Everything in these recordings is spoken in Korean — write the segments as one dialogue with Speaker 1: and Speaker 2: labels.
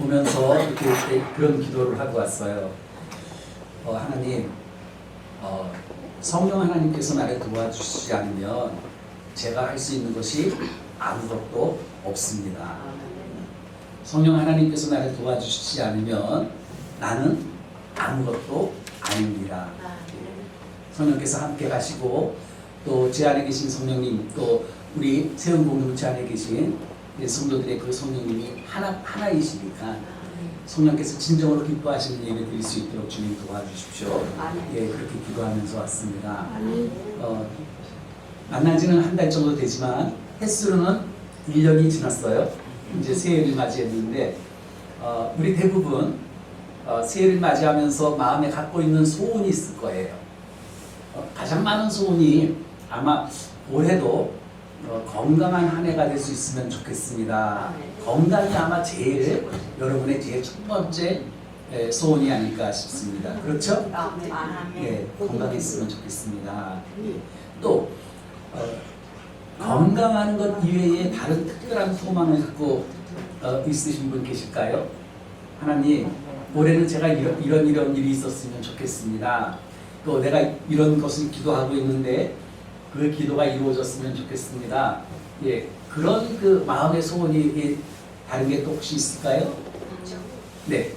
Speaker 1: 오면서 이렇게 그런 기도를 하고 왔어요. 하나님, 성령 하나님께서 나를 도와주시지 않으면 제가 할 수 있는 것이 아무것도 없습니다. 성령 하나님께서 나를 도와주시지 않으면 나는 아무것도 아닙니다. 성령께서 함께 가시고 또 제 안에 계신 성령님, 또 우리 세운 공동체 안에 계신 성도들의 그 성령님이 하나이시니까 성령께서 진정으로 기뻐하시는 예배 드릴 수 있도록 주님 도와주십시오. 예, 그렇게 기도하면서 왔습니다. 만난 지는 한 달 정도 되지만 횟수로는 1년이 지났어요. 이제 새해를 맞이했는데 우리 대부분 새해를 맞이하면서 마음에 갖고 있는 소원이 있을 거예요. 가장 많은 소원이 아마 올해도 건강한 한 해가 될 수 있으면 좋겠습니다. 건강이 아마 여러분의 제일 첫 번째 소원이 아닐까 싶습니다. 그렇죠? 예, 건강했으면 좋겠습니다. 또 건강한 것 이외에 다른 특별한 소망을 갖고 있으신 분 계실까요? 하나님, 올해는 제가 이런 일이 있었으면 좋겠습니다. 또 내가 이런 것을 기도하고 있는데 그 기도가 이루어졌으면 좋겠습니다. 예, 그런 그 마음의 소원이 다른 게 또 혹시 있을까요? 네,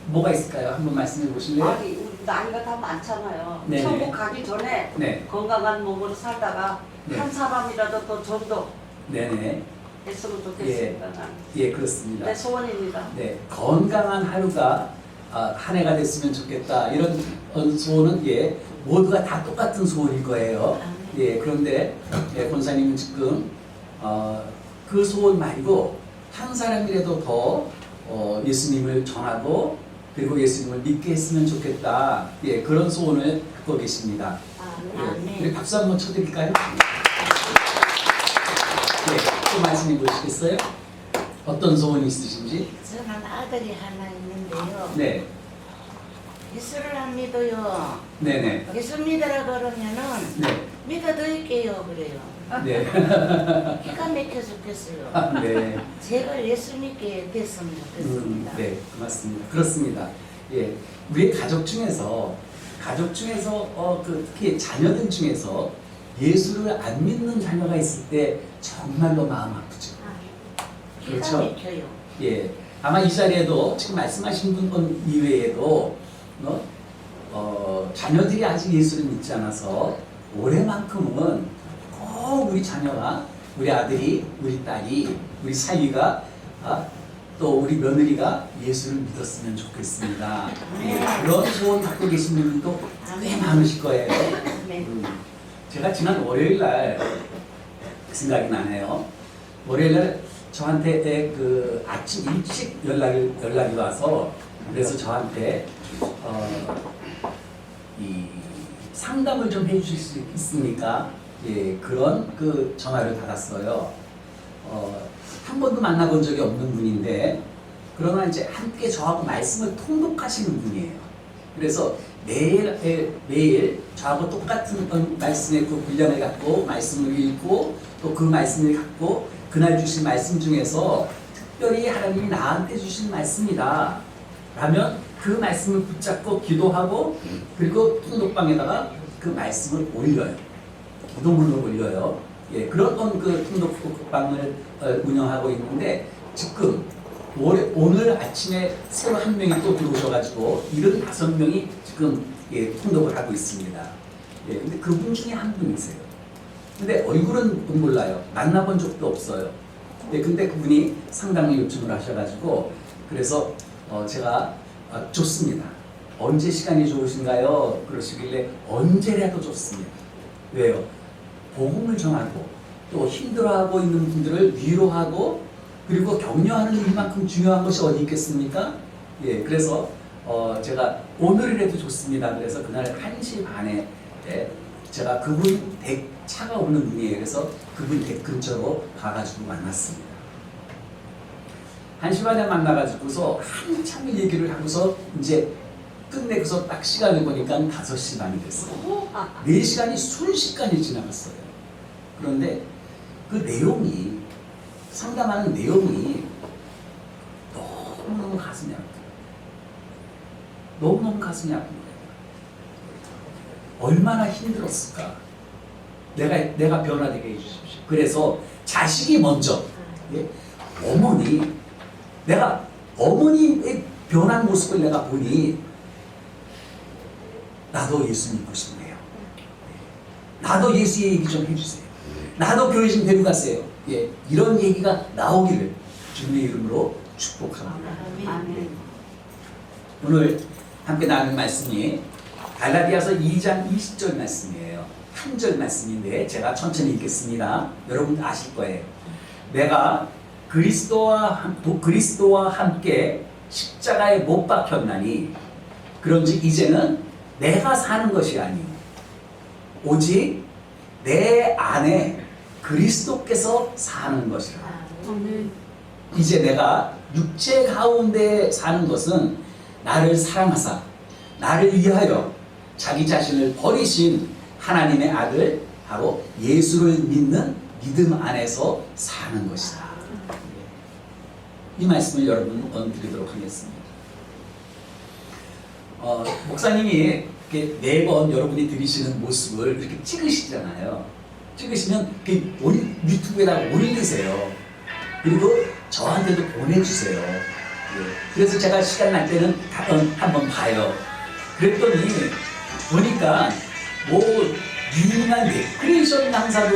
Speaker 1: 뭐가 있을까요? 한번 말씀해 보실래요?
Speaker 2: 아니, 우리 나이가 다 많잖아요.
Speaker 1: 네네.
Speaker 2: 천국 가기 전에
Speaker 1: 네.
Speaker 2: 건강한 몸으로 살다가
Speaker 1: 네.
Speaker 2: 한 사람이라도 더 전도
Speaker 1: 네네.
Speaker 2: 했으면 좋겠습니다. 나는.
Speaker 1: 예, 그렇습니다.
Speaker 2: 내 소원입니다.
Speaker 1: 네, 건강한 하루가 한 해가 됐으면 좋겠다. 이런 소원은 예, 모두가 다 똑같은 소원일 거예요. 예, 그런데 권사님은 지금 그 소원 말고 한 사람이라도 더 예수님을 전하고 그리고 예수님을 믿게 했으면 좋겠다. 예, 그런 소원을 갖고 계십니다. 예, 우리 박수 한번 쳐드릴까요? 예, 또 말씀해 보시겠어요? 어떤 소원이 있으신지?
Speaker 3: 저는 아들이 하나 있는데요.
Speaker 1: 네,
Speaker 3: 예수를 안 믿어요.
Speaker 1: 네네,
Speaker 3: 예수 믿으라 그러면은
Speaker 1: 네,
Speaker 3: 믿어드릴게요 그래요.
Speaker 1: 네,
Speaker 3: 기가 막혀 죽겠어요.
Speaker 1: 네.
Speaker 3: 제발 예수 믿게 됐으면 좋겠습니다.
Speaker 1: 네, 고맙습니다. 그렇습니다. 예, 우리 가족 중에서 특히 자녀들 중에서 예수를 안 믿는 자녀가 있을 때 정말로 마음 아프죠.
Speaker 3: 기가
Speaker 1: 그렇죠?
Speaker 3: 막혀요.
Speaker 1: 예, 아마 이 자리에도 지금 말씀하신 분 이외에도 자녀들이 아직 예수를 믿지 않아서 올해만큼은 꼭 우리 자녀가, 우리 아들이, 우리 딸이, 우리 사위가 또 우리 며느리가 예수를 믿었으면 좋겠습니다. 예, 그런 소원 갖고 계신 분들도 꽤 많으실 거예요.
Speaker 3: 네.
Speaker 1: 제가 지난 월요일 날 생각이 나네요. 월요일 날 저한테 그 아침 일찍 연락이 와서 그래서 저한테 이 상담을 좀 해주실 수 있습니까? 예, 그런 그 전화를 받았어요. 한 번도 만나본 적이 없는 분인데 그러나 이제 함께 저하고 말씀을 통독하시는 분이에요. 그래서 매일 저하고 똑같은 말씀의 그 분량을 갖고 말씀을 읽고 또 그 말씀을 갖고 그날 주신 말씀 중에서 특별히 하나님이 나한테 주신 말씀이다 라면 그 말씀을 붙잡고 기도하고 그리고 통독방에다가 그 말씀을 올려요. 기도문을 올려요. 예, 그런 그 통독방을 운영하고 있는데 지금 오늘 아침에 새로 한 명이 또 들어오셔가지고 75명이 지금 통독을 하고 있습니다. 예, 근데 그분 중에 한 분이세요. 근데 얼굴은 몰라요. 만나본 적도 없어요. 근데 그분이 상담을 요청을 하셔가지고 그래서 제가 좋습니다. 언제 시간이 좋으신가요? 그러시길래 언제라도 좋습니다. 왜요? 복음을 전하고 또 힘들어하고 있는 분들을 위로하고 그리고 격려하는 일만큼 중요한 것이 어디 있겠습니까? 예, 그래서 제가 오늘이라도 좋습니다. 그래서 그날 1시 반에 제가 그분 댁 차가 오는 분이에요. 그래서 그분 댁 근처로 가가지고 만났습니다. 1시 반에 만나가지고서 한참을 얘기를 하고서 이제 끝내고서 딱 시간을 보니까 5시 반이 됐어요. 4시간이 순식간에 지나갔어요. 그런데 그 내용이, 상담하는 내용이 너무너무 가슴이 아프다. 너무너무 가슴이 아픈 거예요. 얼마나 힘들었을까. 내가 변화되게 해주십시오. 그래서 자식이 먼저, 예? 내가 어머니의 변한 모습을 내가 보니 나도 예수 믿고 싶네요. 나도 예수 얘기 좀 해주세요. 나도 교회 좀 데려가세요. 예, 이런 얘기가 나오기를 주님의 이름으로 축복합니다.
Speaker 2: 아멘.
Speaker 1: 오늘 함께 나눈 말씀이 갈라디아서 2장 20절 말씀이에요. 한 절 말씀인데 제가 천천히 읽겠습니다. 여러분 아실 거예요. 내가 그리스도와 함께 십자가에 못 박혔나니 그런즉 이제는 내가 사는 것이 아니요 오직 내 안에 그리스도께서 사는 것이라. 이제 내가 육체 가운데 사는 것은 나를 사랑하사 나를 위하여 자기 자신을 버리신 하나님의 아들 바로 예수를 믿는 믿음 안에서 사는 것이다. 이 말씀을 여러분 드리도록 하겠습니다. 목사님이 이렇게 매번 여러분이 들으시는 모습을 이렇게 찍으시잖아요. 찍으시면 유튜브에다가 올리세요. 그리고 저한테도 보내주세요. 예. 그래서 제가 시간 날 때는 한번 봐요. 그랬더니 보니까 뭐 유명한 레크레이션 강사도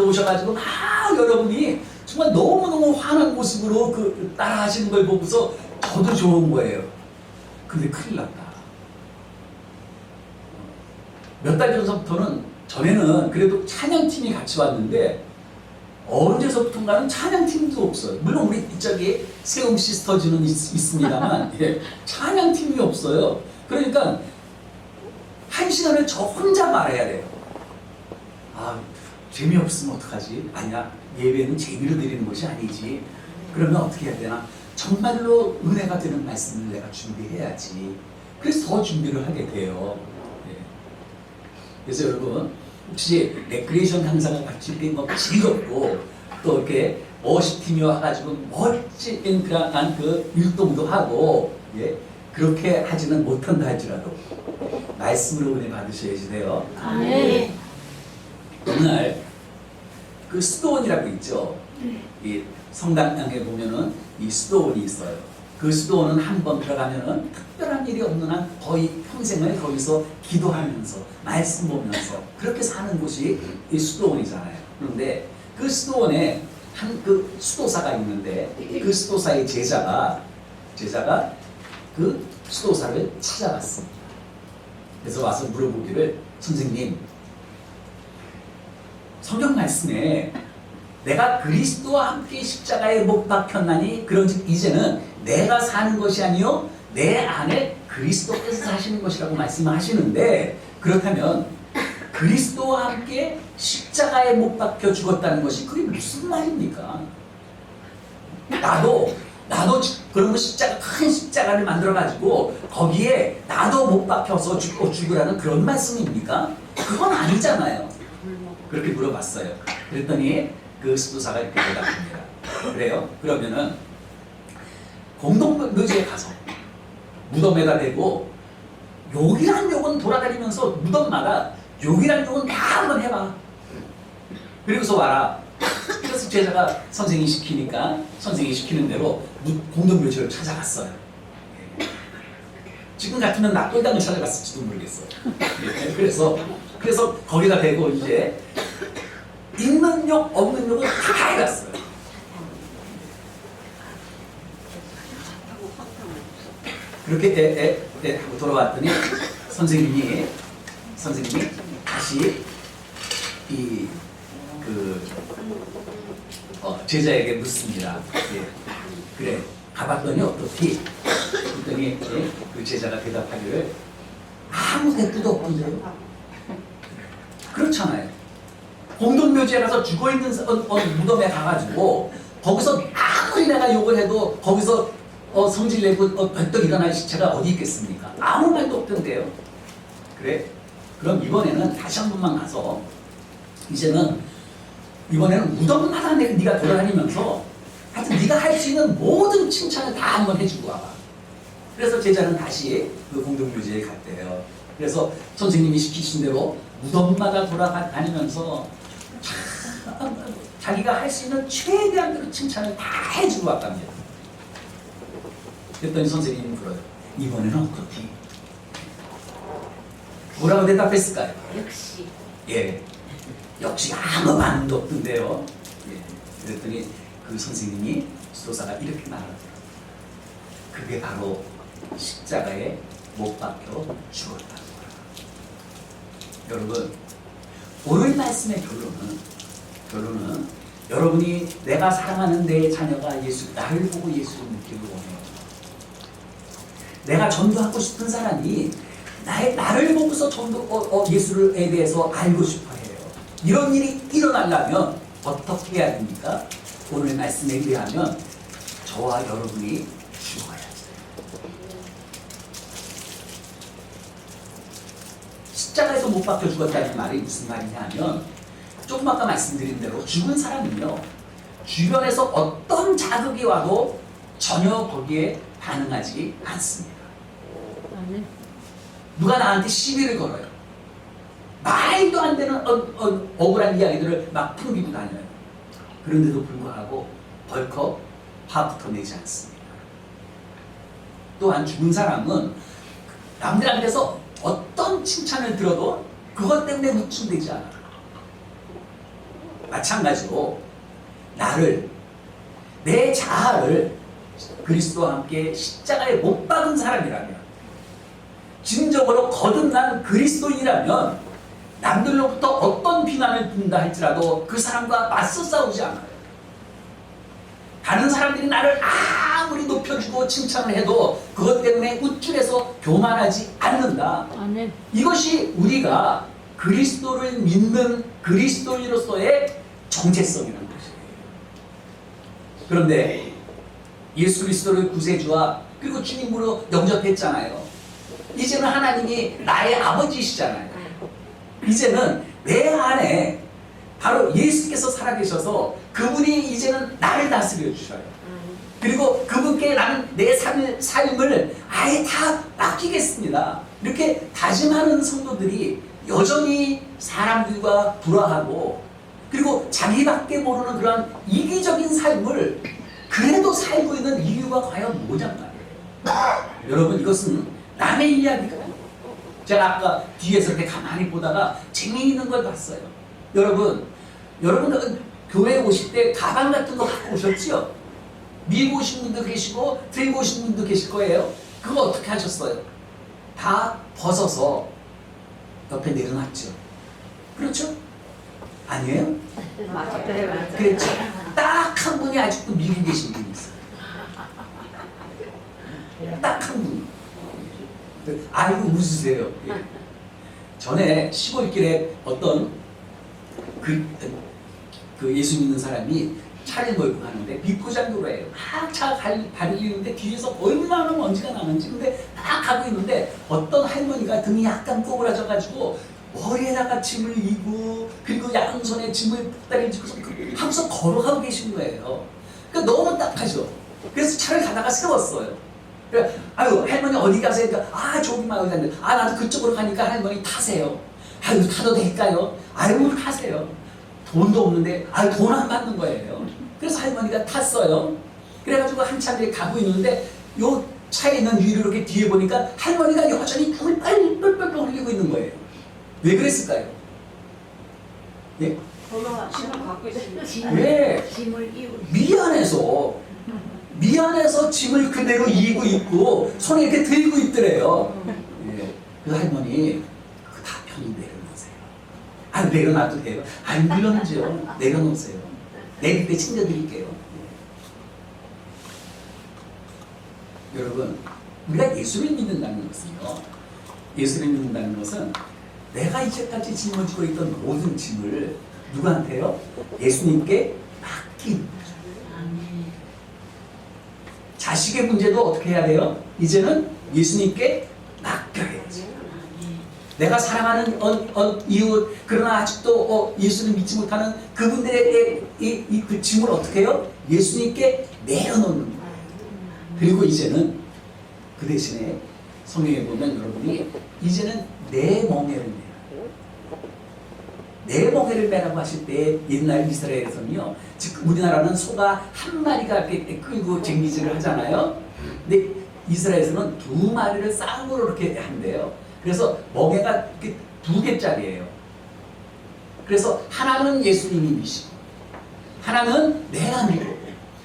Speaker 1: 오셔가지고 막 여러분이 정말 너무너무 환한 모습으로 따라 하시는 걸 보고서 저도 좋은 거예요. 근데 큰일 났다. 몇 달 전에는 그래도 찬양팀이 같이 왔는데 언제서부턴가는 찬양팀도 없어요. 물론 우리 이쪽에 세움 시스터즈는 있습니다만 예, 찬양팀이 없어요. 그러니까 1시간을 저 혼자 말해야 돼요. 재미없으면 어떡하지? 아니야, 예배는 재미로 드리는 것이 아니지. 그러면 어떻게 해야 되나? 정말로 은혜가 되는 말씀을 내가 준비해야지. 그래서 더 준비를 하게 돼요. 예. 그래서 여러분 혹시 레크레이션 강사가 같이 뭐 즐겁고 또 이렇게 워십팀이 와가지고 멋진 그 율동도 하고 예, 그렇게 하지는 못한다 할지라도 말씀으로 은혜 받으셔야지 돼요.
Speaker 3: 아멘.
Speaker 1: 어느 날 그 수도원이라고 있죠. 이 성당에 보면은 이 수도원이 있어요. 그 수도원은 한번 들어가면은 특별한 일이 없는 한 거의 평생을 거기서 기도하면서 말씀 보면서 그렇게 사는 곳이 이 수도원이잖아요. 그런데 그 수도원에 그 수도사가 있는데 그 수도사의 제자가 그 수도사를 찾아갔습니다. 그래서 와서 물어보기를 선생님 성경 말씀에 내가 그리스도와 함께 십자가에 못 박혔나니 그런즉 이제는 내가 사는 것이 아니요 내 안에 그리스도께서 사시는 것이라고 말씀하시는데 그렇다면 그리스도와 함께 십자가에 못 박혀 죽었다는 것이 그게 무슨 말입니까? 나도 그런 큰 십자가를 만들어 가지고 거기에 나도 못 박혀서 죽으라는 그런 말씀입니까? 그건 아니잖아요. 그렇게 물어봤어요. 그랬더니 그 수도사가 이렇게 대답합니다. 그래요? 그러면은 공동묘지에 가서 무덤에다 대고 욕이란 욕은 돌아다니면서 무덤마다 욕이란 욕은 다 한번 해봐. 그리고서 와라. 그래서 제자가 선생이 시키니까 선생이 시키는 대로 공동묘지를 찾아갔어요. 지금 같으면 낙골당을 찾아갔을지도 모르겠어요. 그래서 거기다 대고 이제 있는 욕 없는 욕을 다 해갔어요. 그렇게 하고 돌아왔더니 선생님이 다시 제자에게 묻습니다. 예. 그래 가봤더니 어떻게? 그랬더니 그 제자가 대답하기를 아무 대꾸도 없던데요. 그렇잖아요. 공동묘지에 가서 죽어있는 무덤에 가가지고 거기서 아무리 내가 욕을 해도 거기서 성질내고 벌떡 일어날 시체가 어디 있겠습니까? 아무 말도 없던데요. 그래? 그럼 이번에는 다시 한 번만 가서 이번에는 무덤마다 네가 돌아다니면서 하여튼 네가 할 수 있는 모든 칭찬을 다 한번 해주고 와봐. 그래서 제자는 다시 그 공동묘지에 갔대요. 그래서 선생님이 시키신 대로 무덤마다 돌아다니면서 자기가 할 수 있는 최대한 대로 칭찬을 다 해주고 왔답니다. 그랬더니 선생님이 물어요. 이번에는 어떻게? 뭐라고 대답했을까요?
Speaker 3: 역시
Speaker 1: 예, 역시 아무 반응도 없던데요. 예, 그랬더니 그 선생님이 수도사가 이렇게 말하더라고요. 그게 바로 십자가에 못 박혀 죽었다는 거예요. 여러분, 오늘 말씀의 결론은 여러분이 내가 사랑하는 내 자녀가 나를 보고 예수를 믿기를 원해요. 내가 전도하고 싶은 사람이 나를 보고서 예수에 대해서 알고 싶어 해요. 이런 일이 일어나려면 어떻게 해야 됩니까? 오늘 말씀에 의하면 저와 여러분이 죽어야지. 십자가에서 못 박혀 죽었다는 말이 무슨 말이냐면 조금 아까 말씀드린 대로 죽은 사람은요, 주변에서 어떤 자극이 와도 전혀 거기에 반응하지 않습니다. 누가 나한테 시비를 걸어요. 말도 안 되는 억울한 이야기들을 막 풍기고 다녀요. 그런데도 불구하고 벌컥 화부터 내지 않습니다. 또한 죽은 사람은 남들한테서 어떤 칭찬을 들어도 그것 때문에 묵중되지 않아요. 마찬가지로 내 자아를 그리스도와 함께 십자가에 못 박은 사람이라면, 진정으로 거듭난 그리스도인이라면 남들로부터 어떤 비난을 듣는다 할지라도 그 사람과 맞서 싸우지 않아요. 다른 사람들이 나를 아무리 높여주고 칭찬을 해도 그것 때문에 우쭐해서 교만하지 않는다.
Speaker 4: 아멘.
Speaker 1: 이것이 우리가 그리스도를 믿는 그리스도인으로서의 정체성이라는 것이에요. 그런데 예수 그리스도를 구세주와 그리고 주님으로 영접했잖아요. 이제는 하나님이 나의 아버지시잖아요. 이제는 내 안에 바로 예수께서 살아계셔서 그분이 이제는 나를 다스려 주셔요. 그리고 그분께 나는 내 삶을 아예 다 맡기겠습니다. 이렇게 다짐하는 성도들이 여전히 사람들과 불화하고, 그리고 자기밖에 모르는 그런 이기적인 삶을 그래도 살고 있는 이유가 과연 뭐냔 말이에요. 여러분, 이것은 남의 이야기가, 제가 아까 뒤에서 이렇게 가만히 보다가 재미있는 걸 봤어요. 여러분 교회에 오실 때 가방 같은 거 갖고 오셨죠? 밀고 오신 분도 계시고 들고 오신 분도 계실 거예요. 그거 어떻게 하셨어요? 다 벗어서 옆에 내려놨죠. 그렇죠? 아니에요?
Speaker 2: 맞아요.
Speaker 1: 그렇죠. 딱 한 분이 아직도 밀고 계신 분이 있어요. 딱 한 분. 아이고 웃으세요. 예. 전에 시골길에 어떤 그 예수 믿는 사람이 차를 몰고 가는데 비포장도로예요. 막 차 달리는데 뒤에서 얼마나 먼지가 나는지. 근데 막 가고 있는데 어떤 할머니가 등이 약간 꼬부라져가지고 머리에다가 짐을 이고 그리고 양손에 짐을 복다리를 짚고서 하면서 걸어가고 계신 거예요. 그러니까 너무 딱하죠. 그래서 차를 가다가 세웠어요. 그래, 아유 할머니 어디 가세요? 그러니까 저기만 어디 갔는데 나도 그쪽으로 가니까 할머니 타세요. 아유 타도 될까요? 아유 타세요. 돈도 없는데 돈 안 받는 거예요. 그래서 할머니가 탔어요. 그래가지고 한참 뒤에 가고 있는데 요 차에 있는 위를 이렇게 뒤에 보니까 할머니가 여전히 땀을 빨빨빨 흘리고 있는 거예요. 왜 그랬을까요? 예?
Speaker 2: 번호가 신을 갖고 있습니다.
Speaker 1: 왜?
Speaker 3: 짐을 이고
Speaker 1: 미안해서 짐을 그대로 이고 있고 손에 이렇게 들고 있더래요. 예. 그 할머니 그거 다 편히 내려놓으세요. 내려놔도 돼요. 물론이죠. 내려놓으세요. 내릴 때 챙겨드릴게요. 예. 여러분, 우리가 예수를 믿는다는 것은요, 예수를 믿는다는 것은 내가 이제까지 짊어지고 있던 모든 짐을 누구한테요? 예수님께 맡기는 거죠. 자식의 문제도 어떻게 해야 돼요? 이제는 예수님께 맡겨야지. 내가 사랑하는 이웃, 그러나 아직도 예수를 믿지 못하는 그분들의 그 짐을 어떻게 해요? 예수님께 내려놓는 거예요. 그리고 이제는 그 대신에 성경에 보면 여러분이 이제는 내 멍에를 매라. 내 멍에를 매라고 하실 때 옛날 이스라엘에서는요, 즉 우리나라는 소가 한 마리가 이렇게 끌고 쟁기질을 하잖아요. 근데 이스라엘에서는 두 마리를 쌍으로 이렇게 한대요. 그래서 멍에가 이렇게 2개짜리예요. 그래서 하나는 예수님이 미시고 하나는 내가 믿고,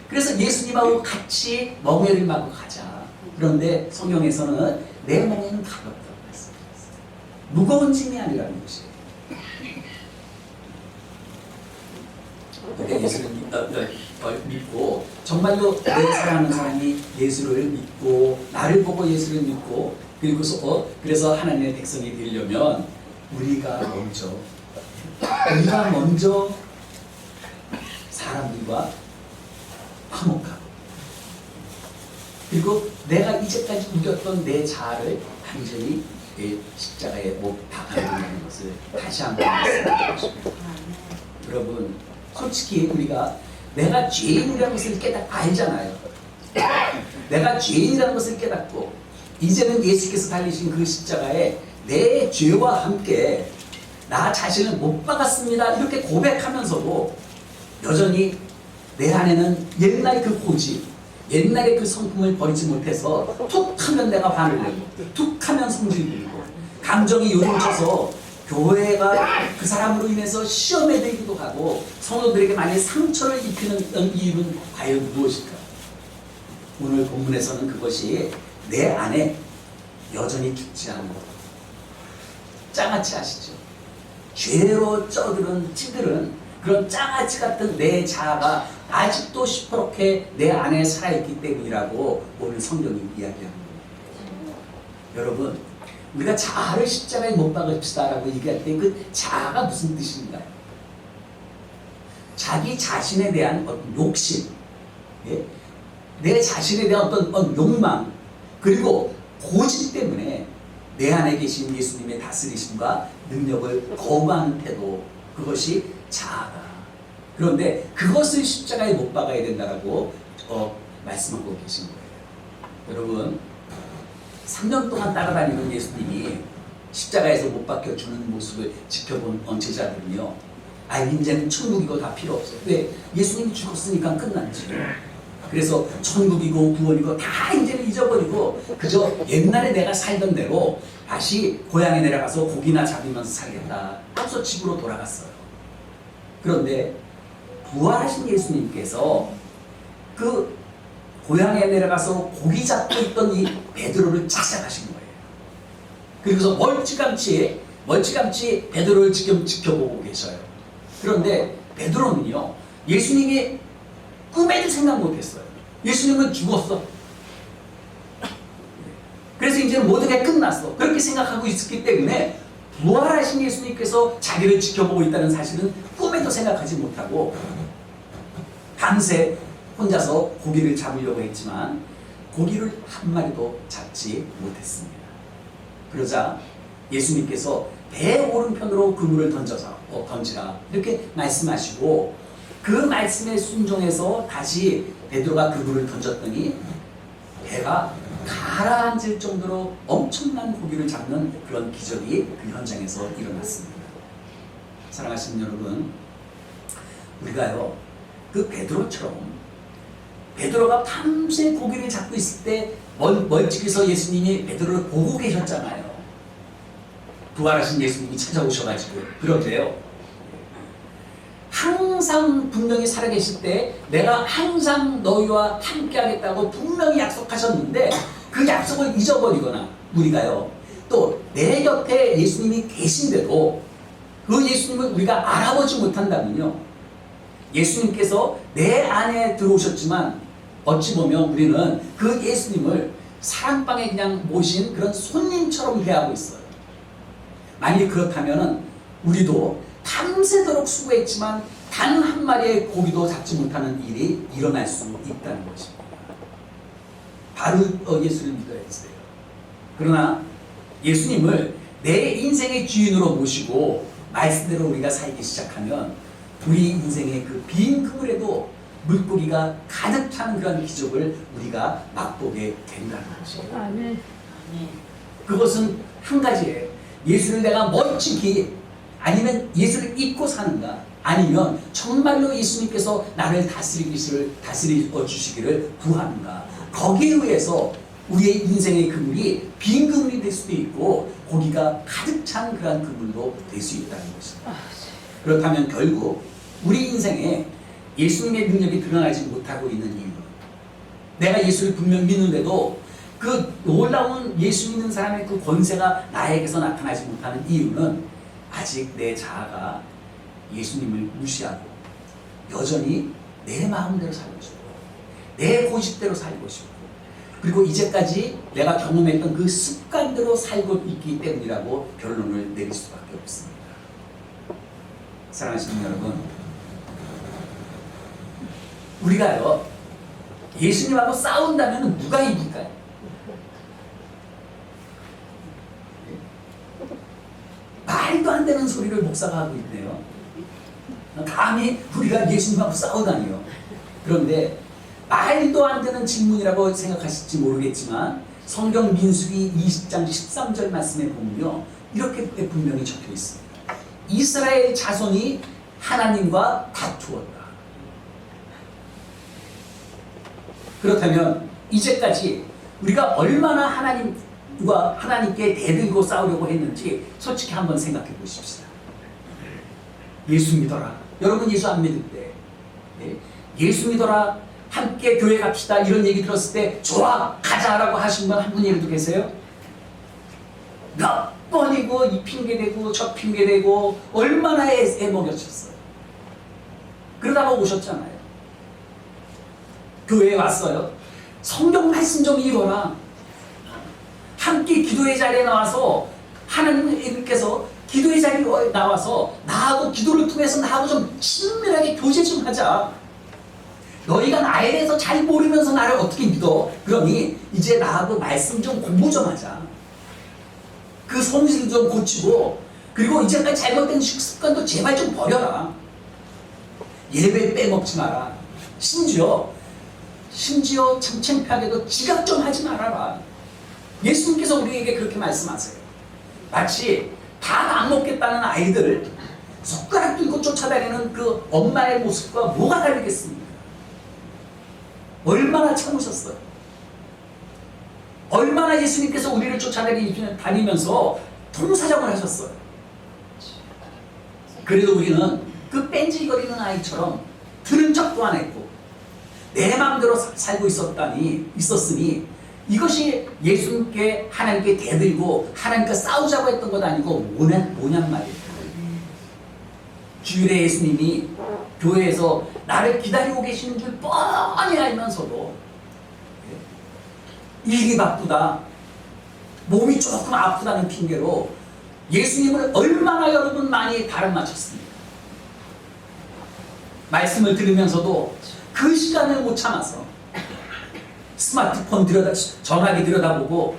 Speaker 1: 그래서 예수님하고 같이 멍에를 마고 가자. 그런데 성경에서는 내 멍에는 가볍다고 말씀하셨어요. 무거운 짐이 아니라는 것이에요. 우리가 예수를 믿고 정말로 내 사랑하는 사람이 예수를 믿고 나를 보고 예수를 믿고 그래서 하나님의 백성이 되려면 우리가 먼저 사람들과 화목하고, 그리고 내가 이제까지 우겼던 내 자아를 완전히 십자가에 못 박아놓는 것을 다시 한번 말씀드리고 싶습니다. 여러분, 솔직히 우리가 내가 죄인이라는 것을 알잖아요. 내가 죄인이라는 것을 깨닫고 이제는 예수께서 달리신 그 십자가에 내 죄와 함께 나 자신을 못 박았습니다 이렇게 고백하면서도 여전히 내 안에는 옛날 그 고집, 옛날의 그 성품을 버리지 못해서 툭 하면 내가 화를 내고 툭 하면 성질 부리고 감정이 요동쳐서 교회가 그 사람으로 인해서 시험에 들기도 하고 성도들에게 많이 상처를 입히는 이유는 과연 무엇일까? 오늘 본문에서는 그것이 내 안에 여전히 죽지 않는 것. 장아찌 아시죠? 죄로 찌들은 그런 장아찌 같은 내 자아가 아직도 시퍼렇게 내 안에 살아있기 때문이라고 오늘 성경이 이야기하는 거예요. 여러분, 우리가 자아를 십자가에 못 박읍시다라고 얘기할 때 그 자아가 무슨 뜻인가요? 자기 자신에 대한 어떤 욕심, 내 자신에 대한 어떤 욕망, 그리고 고집 때문에 내 안에 계신 예수님의 다스리심과 능력을 거부하는 태도, 그것이 자아다. 그런데 그것을 십자가에 못 박아야 된다라고 말씀하고 계신 거예요. 여러분, 3년 동안 따라다니는 예수님이 십자가에서 못 박혀주는 모습을 지켜본 제자들은요, 이제는 천국이고 다 필요 없어요. 왜? 예수님이 죽었으니까 끝났지. 그래서 천국이고 구원이고 다 이제는 잊어버리고 그저 옛날에 내가 살던 대로 다시 고향에 내려가서 고기나 잡으면서 살겠다 하면서 집으로 돌아갔어요. 그런데 부활하신 예수님께서 그 고향에 내려가서 고기 잡고 있던 이 베드로를 찾아가신 거예요. 그리고서 멀찌감치 베드로를 지금 지켜보고 계셔요. 그런데 베드로는요, 예수님이 꿈에도 생각 못했어요. 예수님은 죽었어. 그래서 이제는 모든 게 끝났어. 그렇게 생각하고 있었기 때문에 부활하신 예수님께서 자기를 지켜보고 있다는 사실은 꿈에도 생각하지 못하고 밤새 혼자서 고기를 잡으려고 했지만 고기를 한 마리도 잡지 못했습니다. 그러자 예수님께서 배 오른편으로 그물을 던지라 이렇게 말씀하시고 그 말씀에 순종해서 다시 베드로가 그물을 던졌더니 배가 가라앉을 정도로 엄청난 고기를 잡는 그런 기적이 그 현장에서 일어났습니다. 사랑하시는 여러분, 우리가요, 그 베드로가 밤새 고기를 잡고 있을 때 멀찍이서 예수님이 베드로를 보고 계셨잖아요. 부활하신 예수님이 찾아오셔가지고. 그런데요, 항상 분명히 살아계실 때 내가 항상 너희와 함께 하겠다고 분명히 약속하셨는데 그 약속을 잊어버리거나 우리가요, 또 내 곁에 예수님이 계신데도 그 예수님을 우리가 알아보지 못한다면요, 예수님께서 내 안에 들어오셨지만 어찌 보면 우리는 그 예수님을 사랑방에 그냥 모신 그런 손님처럼 대하고 있어요. 만일 그렇다면 우리도 밤새도록 수고했지만 단 한 마리의 고기도 잡지 못하는 일이 일어날 수 있다는 것입니다. 바로 예수를 믿어야 했어요. 그러나 예수님을 내 인생의 주인으로 모시고 말씀대로 우리가 살기 시작하면 우리 인생의 그 빈 그물에도 물고기가 가득 차는 그런 기적을 우리가 맛보게 된다는 것이에요.
Speaker 2: 아멘.
Speaker 1: 그것은 한 가지예요. 예수를 내가 멋지게 아니면 예수를 잊고 사는가 아니면 정말로 예수님께서 나를 다스리어 주시기를 구하는가 거기에 의해서 우리의 인생의 그물이 빈 그물이 될 수도 있고 고기가 가득 찬 그런 그물도 될 수 있다는 것입니다. 그렇다면 결국 우리 인생에 예수님의 능력이 드러나지 못하고 있는 이유는 내가 예수를 분명 믿는데도 그 놀라운 예수 믿는 사람의 그 권세가 나에게서 나타나지 못하는 이유는 아직 내 자아가 예수님을 무시하고 여전히 내 마음대로 살고 싶고 내 고집대로 살고 싶고 그리고 이제까지 내가 경험했던 그 습관대로 살고 있기 때문이라고 결론을 내릴 수밖에 없습니다. 사랑하시는 여러분, 우리가요 예수님하고 싸운다면 누가 이길까요? 말도 안 되는 소리를 목사가 하고 있네요. 감히 우리가 예수님하고 싸우다니요. 그런데 말도 안 되는 질문이라고 생각하실지 모르겠지만 성경 민수기 20장 13절 말씀에 보면요 이렇게 분명히 적혀 있습니다. 이스라엘 자손이 하나님과 다투었다. 그렇다면 이제까지 우리가 얼마나 하나님께 대들고 싸우려고 했는지 솔직히 한번 생각해 보십시다. 예수 믿어라. 여러분 예수 안 믿을 때 예수 믿어라 함께 교회 갑시다 이런 얘기 들었을 때 좋아 가자라고 하신 분 한 분이라도 계세요? 몇 번이고 이 핑계대고 저 핑계대고 얼마나 애먹여쳤어요. 그러다가 오셨잖아요. 교회에 왔어요. 성경 말씀 좀 읽어라. 함께 기도의 자리에 나와서 하나님께서 기도의 자리에 나와서 나하고 기도를 통해서 나하고 좀 친밀하게 교제 좀 하자. 너희가 나에 대해서 잘 모르면서 나를 어떻게 믿어? 그러니 이제 나하고 말씀 좀 공부 좀 하자. 그 성질 좀 고치고 그리고 이제까지 잘못된 식습관도 제발 좀 버려라. 예배 빼먹지 마라. 심지어 참 창피하게도 지각 좀 하지 말아라. 예수님께서 우리에게 그렇게 말씀하세요. 마치 밥 안 먹겠다는 아이들 손가락 들고 쫓아다니는 그 엄마의 모습과 뭐가 다르겠습니까? 얼마나 참으셨어요? 얼마나 예수님께서 우리를 쫓아다니면서 통사정을 하셨어요? 그래도 우리는 그 뺀질거리는 아이처럼 들은 척도 안 했고 내 마음대로 살고 있었으니 이것이 예수님께 하나님께 대들고 하나님과 싸우자고 했던 것 아니고 뭐냔 말이에요. 주일에 예수님이 교회에서 나를 기다리고 계시는 줄 뻔히 알면서도 일이 바쁘다, 몸이 조금 아프다는 핑계로 예수님을 얼마나 여러분 많이 다른 맞췄습니까? 말씀을 들으면서도 그 시간을 못 참아서 스마트폰 전화기 들여다보고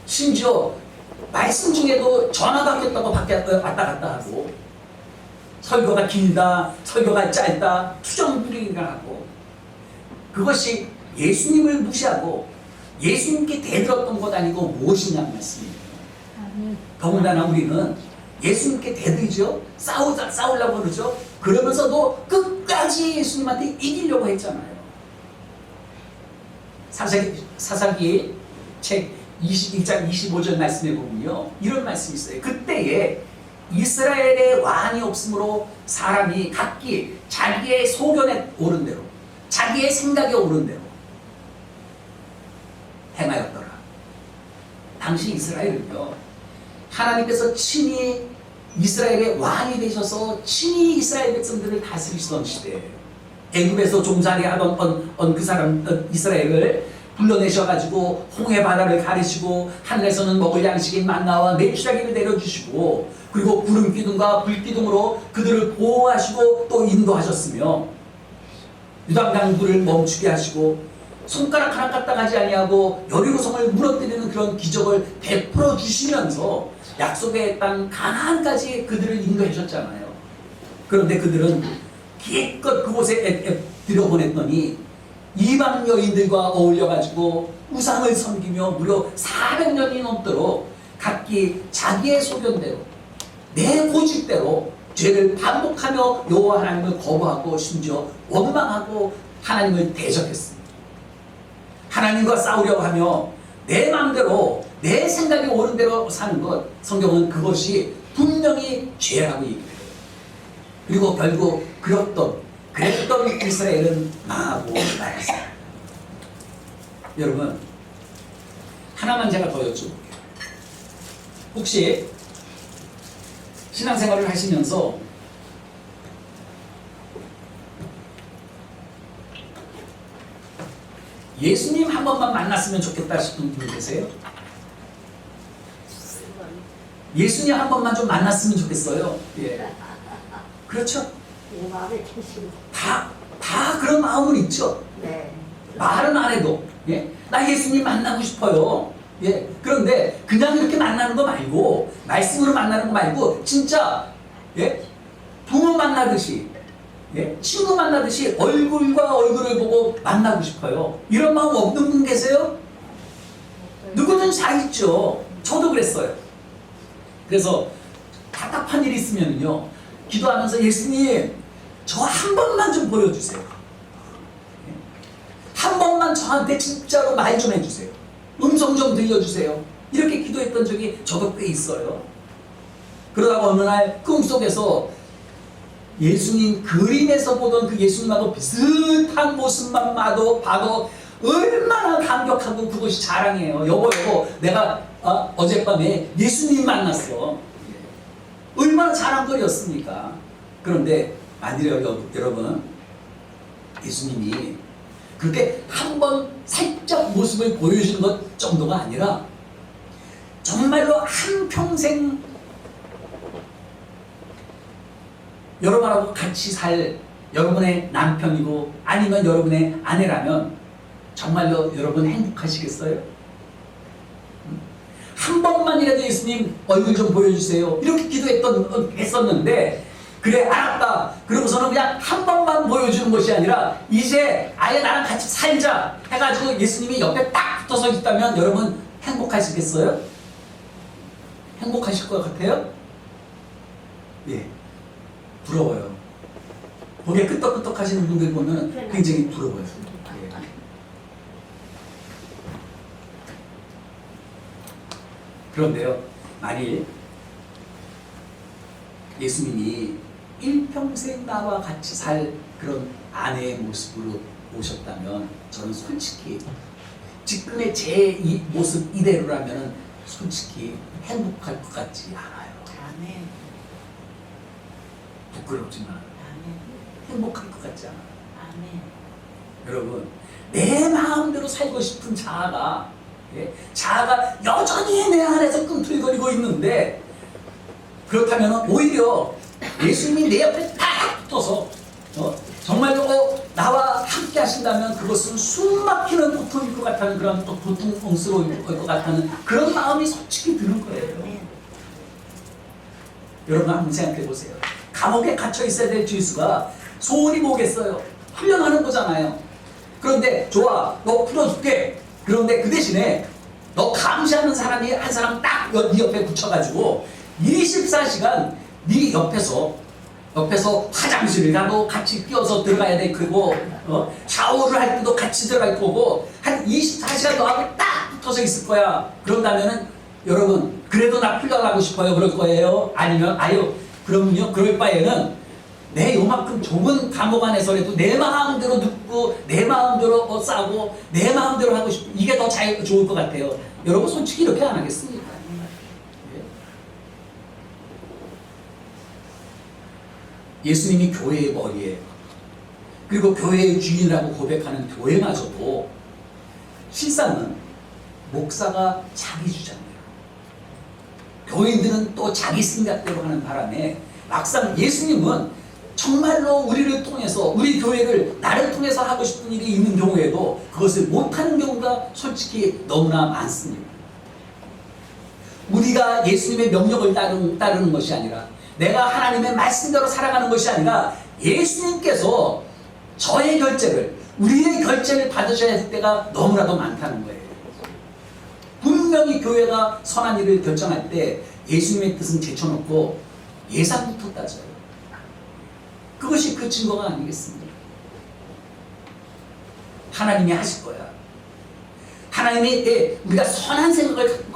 Speaker 1: 심지어 말씀 중에도 전화 바뀌었다고 왔다 갔다 하고 설교가 길다, 설교가 짧다, 투정부리인가 하고 그것이 예수님을 무시하고 예수님께 대들었던 것 아니고 무엇이냐는 말씀입니다. 더군다나 우리는 예수님께 대들죠. 싸우려고 그러죠. 그러면서도 끝까지 예수님한테 이기려고 했잖아요. 사사기 책 21장 25절 말씀에 보면요 이런 말씀이 있어요. 그때에 이스라엘의 왕이 없으므로 사람이 각기 자기의 소견에 오른 대로 자기의 생각에 오른 대로 행하였더라. 당시 이스라엘은요 하나님께서 친히 이스라엘의 왕이 되셔서 친히 이스라엘 백성들을 다스리시던 시대예요. 애굽에서 종살이 하던 그 사람 이스라엘을 불러내셔가지고 홍해 바다를 가르시고 하늘에서는 먹을 양식인 만나와 메추라기를 내려주시고 그리고 구름 기둥과 불 기둥으로 그들을 보호하시고 또 인도하셨으며 유단강 물을 멈추게 하시고 손가락 하나 까딱 하지 아니하고 여리고성을 무너뜨리는 그런 기적을 베풀어 주시면서 약속의 땅 가나안까지 그들을 인도해 줬잖아요. 그런데 그들은 기껏 그곳에 들여보냈더니 이방 여인들과 어울려가지고 우상을 섬기며 무려 400년이 넘도록 각기 자기의 소견대로 내 고집대로 죄를 반복하며 여호와 하나님을 거부하고 심지어 원망하고 하나님을 대적했습니다. 하나님과 싸우려고 하며 내 마음대로 내 생각이 옳은 대로 사는 것, 성경은 그것이 분명히 죄라고 얘기해요. 그리고 결국 그랬던 이스라엘은 망하고 말았어요. 여러분, 하나만 제가 더 여쭤볼게요. 혹시 신앙생활을 하시면서 예수님 한 번만 만났으면 좋겠다 싶은 분 계세요? 예수님 한 번만 좀 만났으면 좋겠어요. 예. 그렇죠?
Speaker 2: 내 마음에 계신.
Speaker 1: 다 그런 마음은 있죠.
Speaker 2: 네.
Speaker 1: 말은 안 해도. 예? 나 예수님 만나고 싶어요. 예. 그런데 그냥 이렇게 만나는 거 말고, 말씀으로 만나는 거 말고, 진짜, 예? 부모 만나듯이, 예? 친구 만나듯이 얼굴과 얼굴을 보고 만나고 싶어요. 이런 마음 없는 분 계세요? 누구든 다 있죠. 저도 그랬어요. 그래서 답답한 일이 있으면요, 기도하면서 예수님, 저 한 번만 좀 보여주세요. 한 번만 저한테 진짜로 말 좀 해주세요. 음성 좀 들려주세요. 이렇게 기도했던 적이 저도 꽤 있어요. 그러다가 어느 날 꿈속에서 예수님 그림에서 보던 그 예수님하고 비슷한 모습만 봐도 얼마나 감격하고 그것이 자랑이에요. 여보 내가 어젯밤에 예수님 만났어. 얼마나 자랑거리였습니까? 그런데 만일에 여러분, 예수님이 그렇게 한 번 살짝 모습을 보여주는 것 정도가 아니라 정말로 한평생 여러분하고 같이 살 여러분의 남편이고 아니면 여러분의 아내라면 정말로 여러분 행복하시겠어요? 한 번만이라도 예수님 얼굴 좀 보여주세요. 이렇게 했었는데, 그래 알았다. 그러고서는 그냥 한 번만 보여주는 것이 아니라 이제 아예 나랑 같이 살자 해가지고 예수님이 옆에 딱 붙어서 있다면 여러분 행복하시겠어요? 행복하실 것 같아요? 예, 부러워요. 거기에 끄떡끄떡 하시는 분들 보면 굉장히 부러워요. 예. 그런데요, 만일 예수님이 일평생 나와 같이 살 그런 아내의 모습으로 오셨다면 저는 솔직히 지금의 제 이 모습 이대로라면 솔직히 행복할 것 같지 않아요.
Speaker 3: 아멘.
Speaker 1: 부끄럽지만
Speaker 3: 아멘.
Speaker 1: 행복할 것 같지 않아요.
Speaker 3: 아멘.
Speaker 1: 여러분, 내 마음대로 살고 싶은 자아가 여전히 내 안에서 꿈틀거리고 있는데, 그렇다면 오히려 예수님이 내 옆에 딱 붙어서 정말로 나와 함께 하신다면 그것은 숨 막히는 고통일 것 같다는 그런 또 고통스러울 것 같다는 그런 마음이 솔직히 드는 거예요.
Speaker 3: 아멘.
Speaker 1: 여러분 한번 생각해 보세요. 감옥에 갇혀 있어야 될 죄수가 소원이 뭐겠어요? 훈련하는 거잖아요. 그런데 좋아, 너 풀어줄게. 그런데 그 대신에 너 감시하는 사람이 한 사람 딱 네 옆에 붙여가지고 24시간 네 옆에서 화장실을 가도 같이 끼어서 들어가야 될 거고, 샤워를 할 때도 같이 들어갈 거고, 한 24시간 너하고 딱 붙어서 있을 거야. 그런다면은 여러분, 그래도 나 풀려나고 싶어요 그럴 거예요? 아니면 그럼요, 그럴 바에는 내 요만큼 좁은 감옥 안에서라도 내 마음대로 눕고 내 마음대로 싸고 내 마음대로 하고 싶고, 이게 더 좋을 것 같아요. 여러분 솔직히 이렇게 안 하겠습니까? 예수님이 교회의 머리예요. 그리고 교회의 주인이라고 고백하는 교회마저도 실상은 목사가 자기 주장이에요. 교인들은 또 자기 생각대로 하는 바람에 막상 예수님은 정말로 우리를 통해서, 우리 교회를 나를 통해서 하고 싶은 일이 있는 경우에도 그것을 못하는 경우가 솔직히 너무나 많습니다. 우리가 예수님의 명령을 따르는 것이 아니라 내가 하나님의 말씀대로 살아가는 것이 아니라 예수님께서 저의 결제를, 우리의 결제를 받으셔야 할 때가 너무나도 많다는 거예요. 분명히 교회가 선한 일을 결정할 때 예수님의 뜻은 제쳐놓고 예산부터 따져요. 그것이 그 증거가 아니겠습니까? 하나님이 하실 거야. 하나님이 우리가 선한 생각을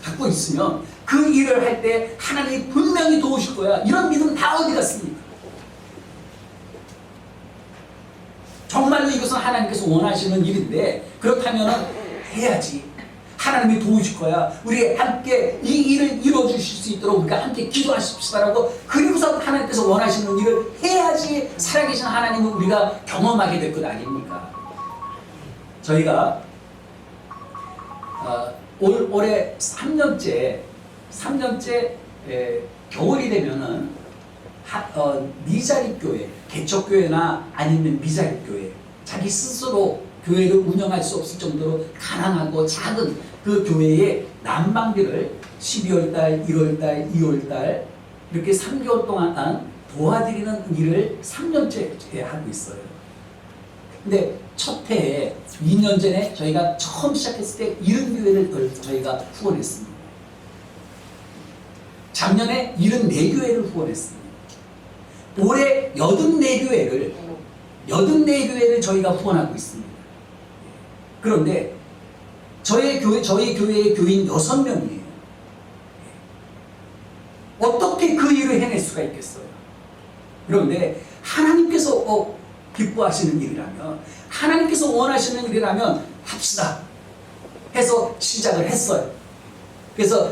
Speaker 1: 갖고 있으면 그 일을 할 때 하나님이 분명히 도우실 거야. 이런 믿음 다 어디 갔습니까? 정말로 이것은 하나님께서 원하시는 일인데 그렇다면 해야지. 하나님이 도우실 거야. 우리 함께 이 일을 이루어주실 수 있도록 우리가 함께 기도하십시다라고, 그리고서 하나님께서 원하시는 일을 해야지 살아계신 하나님을 우리가 경험하게 될 것 아닙니까? 저희가 올해 3년째 겨울이 되면은 미자립 교회, 개척교회나 아니면 미자립 교회, 자기 스스로 교회를 운영할 수 없을 정도로 가난하고 작은 그 교회의 난방비를 12월달, 1월달, 2월달 이렇게 3개월 동안 도와드리는 일을 3년째 하고 있어요. 근데 첫 해에 2년 전에 저희가 처음 시작했을 때 70교회를 저희가 후원했습니다. 작년에 74교회를 후원했습니다. 올해 84교회를 저희가 후원하고 있습니다. 그런데 저희 교회의 교인 6명이에요. 어떻게 그 일을 해낼 수가 있겠어요? 그런데 하나님께서 기뻐하시는 일이라면, 하나님께서 원하시는 일이라면 합시다 해서 시작을 했어요. 그래서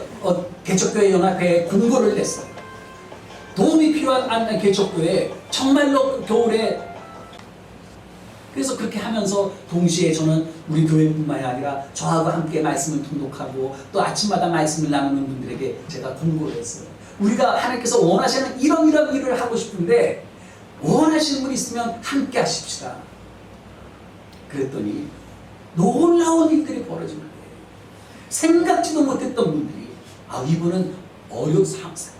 Speaker 1: 개척교회 연합회에 공고를 냈어요. 도움이 필요한 개척교회 정말로 겨울에. 그래서 그렇게 하면서 동시에 저는 우리 교회뿐만이 아니라 저하고 함께 말씀을 통독하고 또 아침마다 말씀을 나누는 분들에게 제가 공고를 했어요. 우리가 하나님께서 원하시는 이런 일을 하고 싶은데 원하시는 분이 있으면 함께 하십시다. 그랬더니 놀라운 일들이 벌어진 거예요. 생각지도 못했던 분들이, 이분은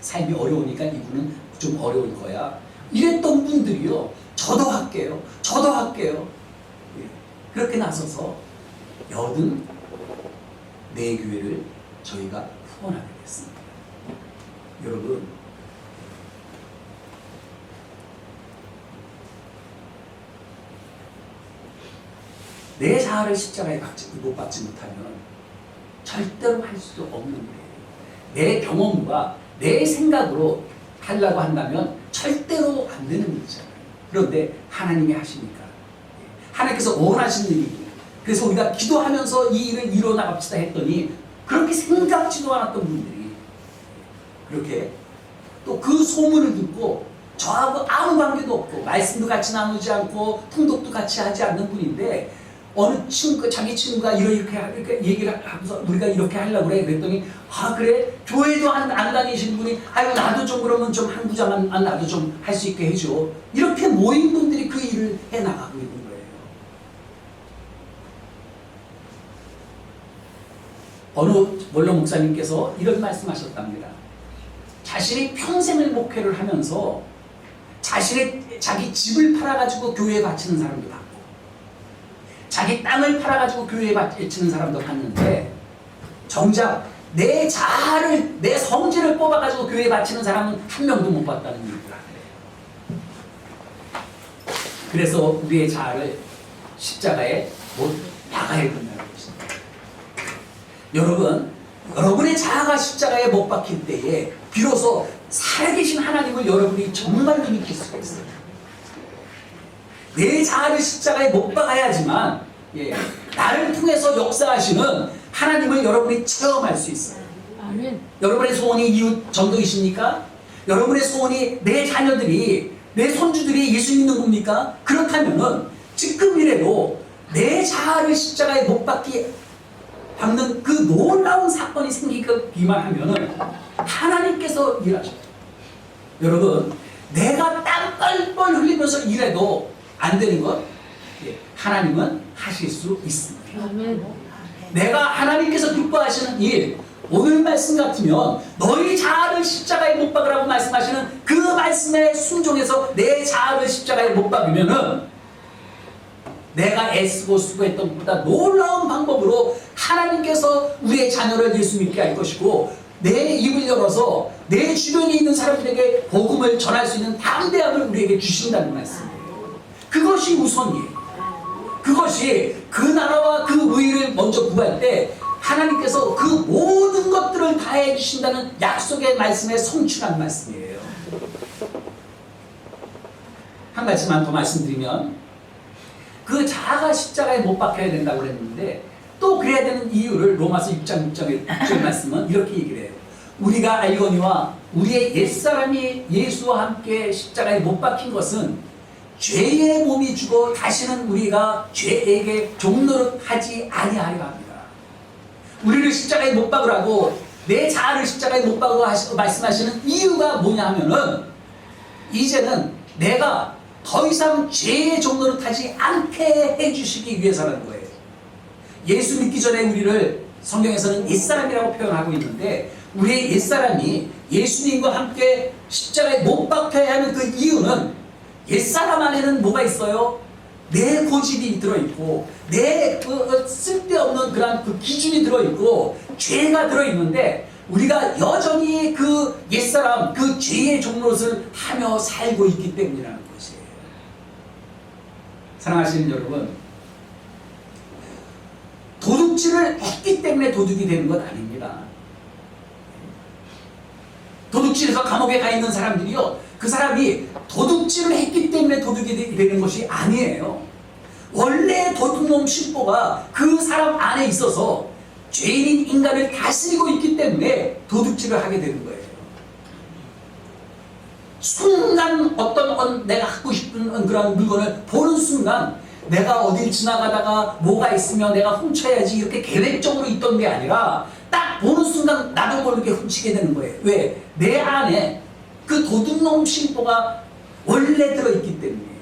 Speaker 1: 삶이 어려우니까 이분은 좀 어려울 거야, 이랬던 분들이요, 저도 할게요. 그렇게 나서서 84교회를 저희가 후원하게 됐습니다. 여러분, 내 자아를 십자가에 못 박지 못하면 절대로 할 수 없는 거예요. 내 경험과 내 생각으로 하려고 한다면 절대로 안 되는 일이잖아요. 그런데 하나님이 하시니까, 하나님께서 원하시는 일이에요. 그래서 우리가 기도하면서 이 일을 이루어 나갑시다 했더니 그렇게 생각지도 않았던 분들이 그렇게 또 그 소문을 듣고 저하고 아무 관계도 없고 말씀도 같이 나누지 않고 통독도 같이 하지 않는 분인데 어느 친구, 자기 친구가 이렇게 얘기를 하면서 우리가 이렇게 하려고 그래. 그랬더니 그래? 교회도 안 다니시는 분이 나도 좀 그러면 좀 한 부장만 나도 좀 할 수 있게 해줘. 이렇게 모인 분들이 그 일을 해나가고 있는 거예요. 어느 원로 목사님께서 이런 말씀하셨답니다. 자신이 평생을 목회를 하면서 자기 집을 팔아가지고 교회에 바치는 사람도 봤고 자기 땅을 팔아가지고 교회에 바치는 사람도 봤는데 정작 내 자아를, 내 성질을 뽑아가지고 교회에 바치는 사람은 한 명도 못 봤다는 얘기를 하네요. 그래서 우리의 자아를 십자가에 못 박아야 된다는 것입니다. 여러분의 자아가 십자가에 못 박힐 때에 비로소 살아계신 하나님을 여러분이 정말로 믿을 수가 있어요. 내 자아를 십자가에 못 박아야지만 나를 통해서 역사하시는 하나님을 여러분이 체험할 수 있어요.
Speaker 2: 아멘.
Speaker 1: 여러분의 소원이 이웃 전도이십니까? 여러분의 소원이 내 자녀들이, 내 손주들이 예수 믿는 겁니까? 그렇다면은 지금이라도 내 자아를 십자가에 못 박는 그 놀라운 사건이 생기기만 하면은 하나님께서 일하셔요. 여러분, 내가 땀 뻘뻘 흘리면서 일해도 안 되는 것, 하나님은 하실 수 있습니다.
Speaker 2: 아멘.
Speaker 1: 내가 하나님께서 기뻐하시는 일, 오늘 말씀 같으면 너희 자아를 십자가에 못 박으라고 말씀하시는 그 말씀에 순종해서 내 자아를 십자가에 못 박으면은 내가 애쓰고 수고했던 것보다 놀라운 방법으로 하나님께서 우리의 자녀를 예수 믿게 할 것이고 내 입을 열어서 내 주변에 있는 사람들에게 복음을 전할 수 있는 담대함을 우리에게 주신다는 말씀이에요. 그것이 우선이에요. 그것이 그 나라와 그 의를 먼저 구할 때 하나님께서 그 모든 것들을 다해 주신다는 약속의 말씀에 성취한 말씀이에요. 한 가지만 더 말씀드리면 그 자아가 십자가에 못 박혀야 된다고 그랬는데 또 그래야 되는 이유를 로마서 6장 6절 말씀은 이렇게 얘기를 해요. 우리가 알거니와 우리의 옛사람이 예수와 함께 십자가에 못 박힌 것은 죄의 몸이 죽어 다시는 우리가 죄에게 종노릇하지 아니하리라 합니다. 우리를 십자가에 못 박으라고 내 자아를 십자가에 못 박으라고 말씀하시는 이유가 뭐냐 하면은 이제는 내가 더 이상 죄의 종노릇하지 않게 해주시기 위해서라는 거예요. 예수 믿기 전에 우리를 성경에서는 옛사람이라고 표현하고 있는데 우리의 옛사람이 예수님과 함께 십자가에 못 박혀야 하는 그 이유는 옛사람 안에는 뭐가 있어요? 내 고집이 들어있고 내 쓸데없는 그런 그 기준이 들어있고 죄가 들어있는데 우리가 여전히 그 옛사람 그 죄의 종노릇을 하며 살고 있기 때문이라는 것이에요. 사랑하시는 여러분, 도둑질을 했기 때문에 도둑이 되는 것 아닙니다. 도둑질해서 감옥에 가 있는 사람들이요, 그 사람이 도둑질을 했기 때문에 도둑이 되는 것이 아니에요. 원래 도둑놈 신보가 그 사람 안에 있어서 죄인인 인간을 다스리고 있기 때문에 도둑질을 하게 되는 거예요. 순간 어떤 내가 갖고 싶은 그런 물건을 보는 순간 내가 어딜 지나가다가 뭐가 있으면 내가 훔쳐야지 이렇게 계획적으로 있던 게 아니라 딱 보는 순간 나도 모르게 훔치게 되는 거예요. 왜? 내 안에 그 도둑놈 신보가 원래 들어있기 때문에.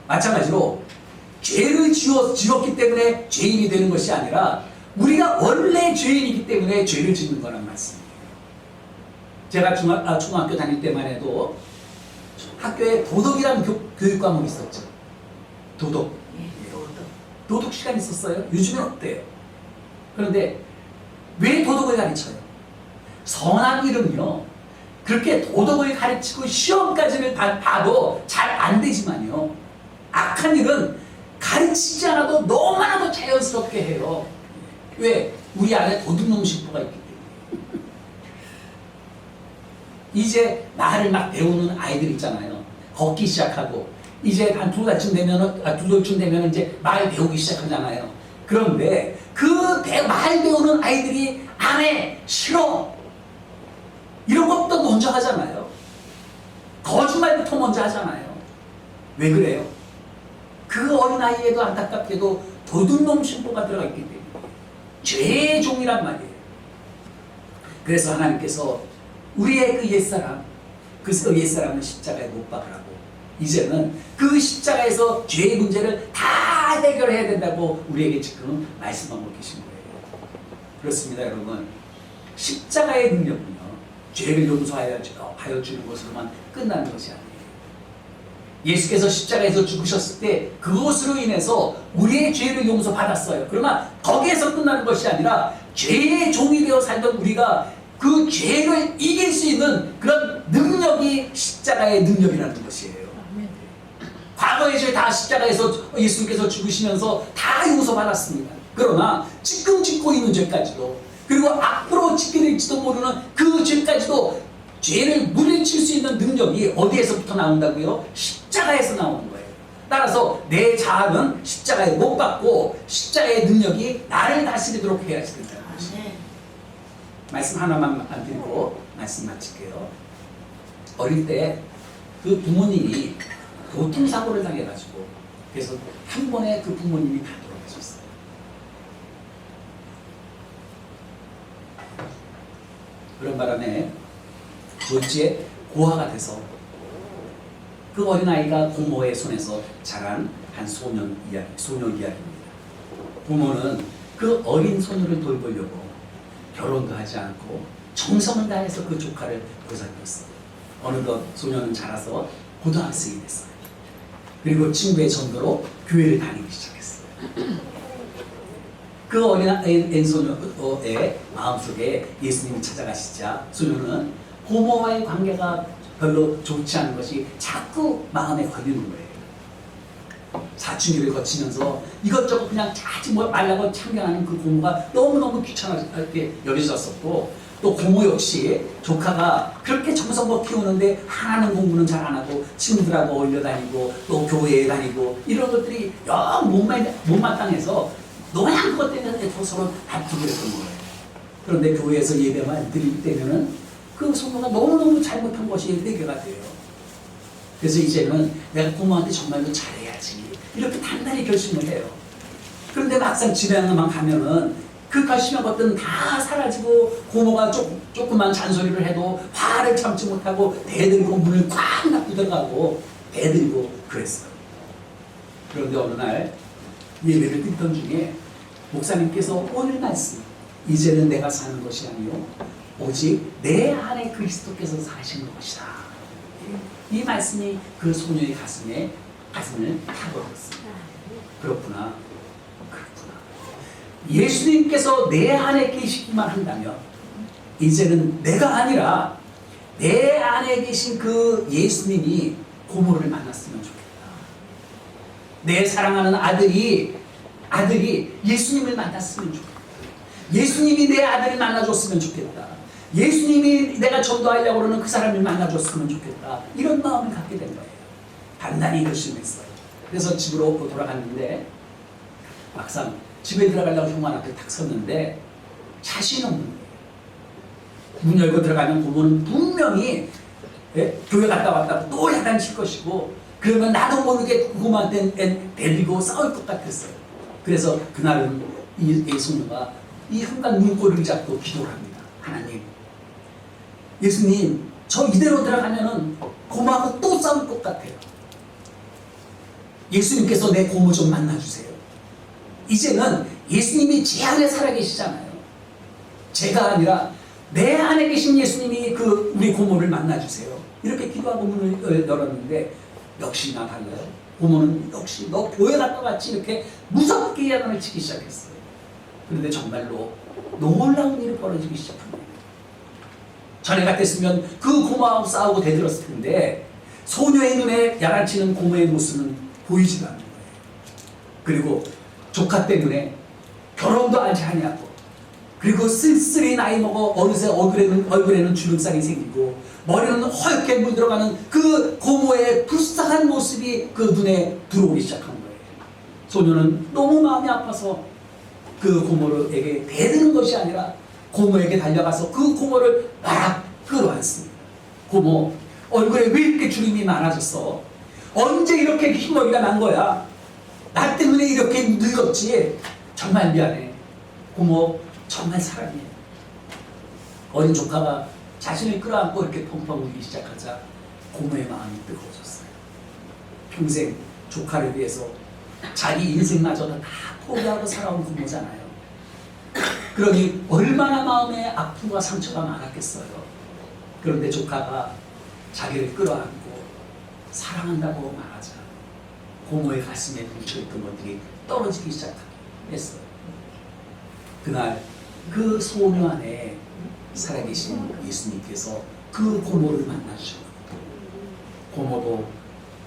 Speaker 1: 마찬가지로 죄를 지었기 때문에 죄인이 되는 것이 아니라 우리가 원래 죄인이기 때문에 죄를 짓는 거란 말씀이에요. 제가 중학교 다닐 때만 해도 학교에 도덕이라는 교육 과목이 있었죠. 도덕. 도덕 시간 있었어요? 요즘엔 어때요? 그런데 왜 도덕을 가르쳐요? 선한 일은요, 그렇게 도덕을 가르치고 시험까지를 봐도 잘 안 되지만요, 악한 일은 가르치지 않아도 너무나도 자연스럽게 해요. 왜? 우리 안에 도둑놈 신부가 있기 때문에. 이제 말을 막 배우는 아이들 있잖아요. 걷기 시작하고 이제 한 두 달쯤 되면 이제 말 배우기 시작하잖아요. 그런데 그 말 배우는 아이들이 안에 싫어 이런 것부터 먼저 하잖아요. 거짓말부터 먼저 하잖아요. 왜 그래요? 그 어린아이에도 안타깝게도 도둑놈 신보가 들어가 있기 때문에 죄의 종이란 말이에요. 그래서 하나님께서 우리의 그 옛사람, 그 옛사람은 십자가에 못 박으라고 이제는 그 십자가에서 죄의 문제를 다 해결해야 된다고 우리에게 지금 말씀하고 계신 거예요. 그렇습니다, 여러분. 십자가의 능력은요, 죄를 용서하여 주는 것으로만 끝나는 것이 아니에요. 예수께서 십자가에서 죽으셨을 때 그것으로 인해서 우리의 죄를 용서받았어요. 그러나 거기에서 끝나는 것이 아니라 죄의 종이 되어 살던 우리가 그 죄를 이길 수 있는 그런 능력이 십자가의 능력이라는 것이에요. 과거의 죄 다 십자가에서 예수님께서 죽으시면서 다 용서받았습니다. 그러나 지금 짓고 있는 죄까지도, 그리고 앞으로 짓게 될지도 모르는 그 죄까지도 죄를 물리칠 수 있는 능력이 어디에서부터 나온다고요? 십자가에서 나오는 거예요. 따라서 내 자아는 십자가에 못 박고 십자가의 능력이 나를 다스리도록 해야 된다는 것이에요. 말씀 하나만 드리고 말씀 마칠게요. 어릴 때 그 부모님이 교통사고를 당해가지고 그래서 한 번에 그 부모님이 다 돌아가셨어요. 그런 바람에 졸지에 고아가 돼서 그 어린아이가 고모의 손에서 자란 한 소년 이야기입니다. 부모는 그 어린 소녀를 돌보려고 결혼도 하지 않고 정성을 다해서 그 조카를 보살폈어. 어느덧 소녀는 자라서 고등학생이 됐어요. 그리고 친구의 전도로 교회를 다니기 시작했어요. 그 어린 소녀의 마음속에 예수님이 찾아가시자 소녀는 고모와의 관계가 별로 좋지 않은 것이 자꾸 마음에 걸리는 거예요. 사춘기를 거치면서 이것저것 그냥 자지 말라고 참견하는 그 고모가 너무너무 귀찮게 여겨졌었고, 또 고모 역시 조카가 그렇게 정성껏 키우는데 하나는 공부는 잘 안 하고 친구들하고 어울려 다니고 또 교회에 다니고 이런 것들이 영 못마땅해서 너무 그것 때문에 서로 다투고 그랬던 거예요. 그런데 교회에서 예배만 드릴 때면은 그 소모가 너무너무 잘못한 것이 회개가 돼요. 그래서 이제는 내가 고모한테 정말로 잘해야지 이렇게 단단히 결심을 해요. 그런데 막상 집에만 가면은 그 결심한 것들은 다 사라지고 고모가 조금만 잔소리를 해도 화를 참지 못하고 대들고 문을 꽉 닫고 들어가고 대들고 그랬어요. 그런데 어느 날 예배를 듣던 중에 목사님께서 오늘 말씀, 이제는 내가 사는 것이 아니요 오직 내 안에 그리스도께서 사시는 것이다. 이 말씀이 그 소녀의 가슴을 타버렸습니다. 그렇구나. 예수님께서 내 안에 계시기만 한다면 이제는 내가 아니라 내 안에 계신 그 예수님이 고모를 만났으면 좋겠다. 내 사랑하는 아들이 예수님을 만났으면 좋겠다. 예수님이 내 아들을 만나줬으면 좋겠다. 예수님이 내가 전도하려고 그러는 그 사람을 만나줬으면 좋겠다. 이런 마음을 갖게 된 거예요. 단단히 결심했어요. 그래서 집으로 돌아갔는데 막상 집에 들어가려고 현관 앞에 딱 섰는데 자신이 없는 거예요. 문 열고 들어가면 고모는 분명히 교회 갔다 왔다 또 야단칠 것이고, 그러면 나도 모르게 고모한테 데리고 싸울 것 같았어요. 그래서 그날은 이 소녀가 이 현관 문고리를 잡고 기도를 합니다. 하나님, 예수님, 저 이대로 들어가면은 고모하고 또 싸울 것 같아요. 예수님께서 내 고모 좀 만나주세요. 이제는 예수님이 제 안에 살아계시잖아요. 제가 아니라 내 안에 계신 예수님이 우리 고모를 만나주세요. 이렇게 기도하고 문을 열었는데 역시나 달라요. 고모는 역시 너 교회 갔다 왔지 이렇게 무섭게 야단을 치기 시작했어요. 그런데 정말로 놀라운 일이 벌어지기 시작합니다. 전에 같았으면 그 고모하고 싸우고 대들었을 텐데 소녀의 눈에 야단치는 고모의 모습은 보이지도 않는 거예요. 그리고 조카 때문에 결혼도 하지 아니하고, 그리고 쓸쓸히 나이 먹어 어느새 얼굴에는 주름살이 생기고 머리는 허옇게 물들어가는 그 고모의 불쌍한 모습이 그 눈에 들어오기 시작한 거예요. 소녀는 너무 마음이 아파서 그 고모에게 대드는 것이 아니라 고모에게 달려가서 그 고모를 막 끌어안습니다. 고모, 얼굴에 왜 이렇게 주름이 많아졌어? 언제 이렇게 흰머리가 난 거야? 나 때문에 이렇게 늙었지? 정말 미안해. 고모, 정말 사랑해. 어린 조카가 자신을 끌어안고 이렇게 펑펑 울기 시작하자 고모의 마음이 뜨거워졌어요. 평생 조카를 위해서 자기 인생마저도 다 포기하고 살아온 고모잖아요. 그러니 얼마나 마음에 아픔과 상처가 많았겠어요. 그런데 조카가 자기를 끌어안고 사랑한다고 말하자 고모의 가슴에 뭉쳐있던 것들이 떨어지기 시작했어요. 그날 그 소녀 안에 살아계신 예수님께서 그 고모를 만나주셨고, 고모도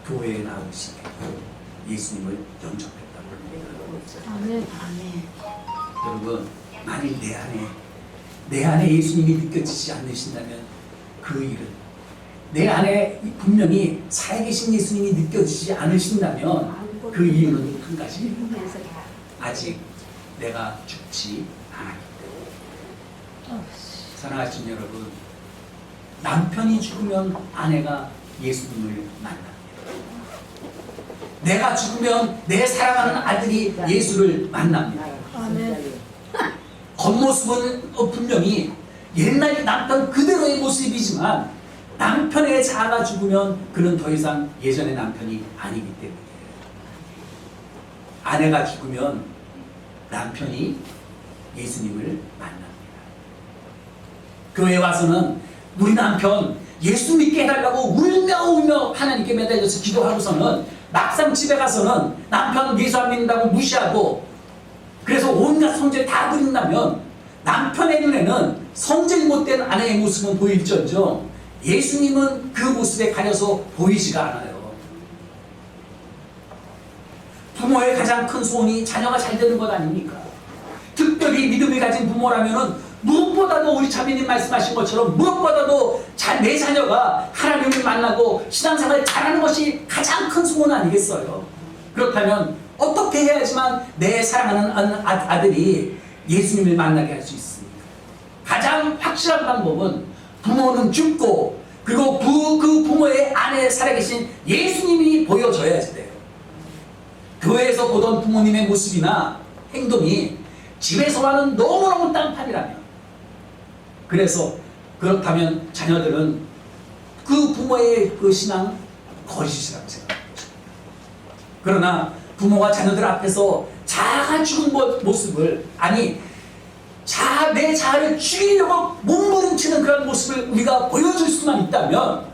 Speaker 1: 교회에 나오시게 예수님을 영접했다고 합니다.
Speaker 2: 아멘.
Speaker 3: 아멘.
Speaker 1: 여러분, 만일 내 안에 예수님이 느껴지지 않으신다면 그 일은, 내 안에 분명히 살아계신 예수님이 느껴지지 않으신다면 그 이유는 한 가지, 아직 내가 죽지 않았기 때문에. 사랑하시는 여러분, 남편이 죽으면 아내가 예수님을 만납니다. 내가 죽으면 내 사랑하는 아들이 예수를 만납니다.
Speaker 2: 아멘.
Speaker 1: 겉모습은 분명히 옛날 남편 그대로의 모습이지만 남편의 자아가 죽으면 그는 더 이상 예전의 남편이 아니기 때문이에요. 아내가 죽으면 남편이 예수님을 만납니다. 교회에 와서는 우리 남편 예수 믿게 해달라고 울며 하나님께 매달려서 기도하고서는 막상 집에 가서는 남편 예수 안 믿는다고 무시하고 그래서 온갖 성질 다 부린다면 남편의 눈에는 성질 못된 아내의 모습은 보일지언정 예수님은 그 모습에 가려서 보이지가 않아요. 부모의 가장 큰 소원이 자녀가 잘 되는 것 아닙니까? 특별히 믿음을 가진 부모라면은 무엇보다도 우리 자매님 말씀하신 것처럼 무엇보다도 내 자녀가 하나님을 만나고 신앙생활을 잘하는 것이 가장 큰 소원 아니겠어요? 그렇다면 어떻게 해야지만 내 사랑하는 아들이 예수님을 만나게 할 수 있습니까? 가장 확실한 방법은 부모는 죽고 그리고 그 부모의 안에 살아계신 예수님이 보여져야지 돼요. 교회에서 보던 부모님의 모습이나 행동이 집에서와는 너무너무 딴판이라면 그래서 그렇다면 자녀들은 그 부모의 그 신앙 거짓이라고 생각합니다. 그러나 부모가 자녀들 앞에서 자아가 죽은 모습을 아니 내 자아를 죽이려고 몸부림치는 그런 모습을 우리가 보여줄 수만 있다면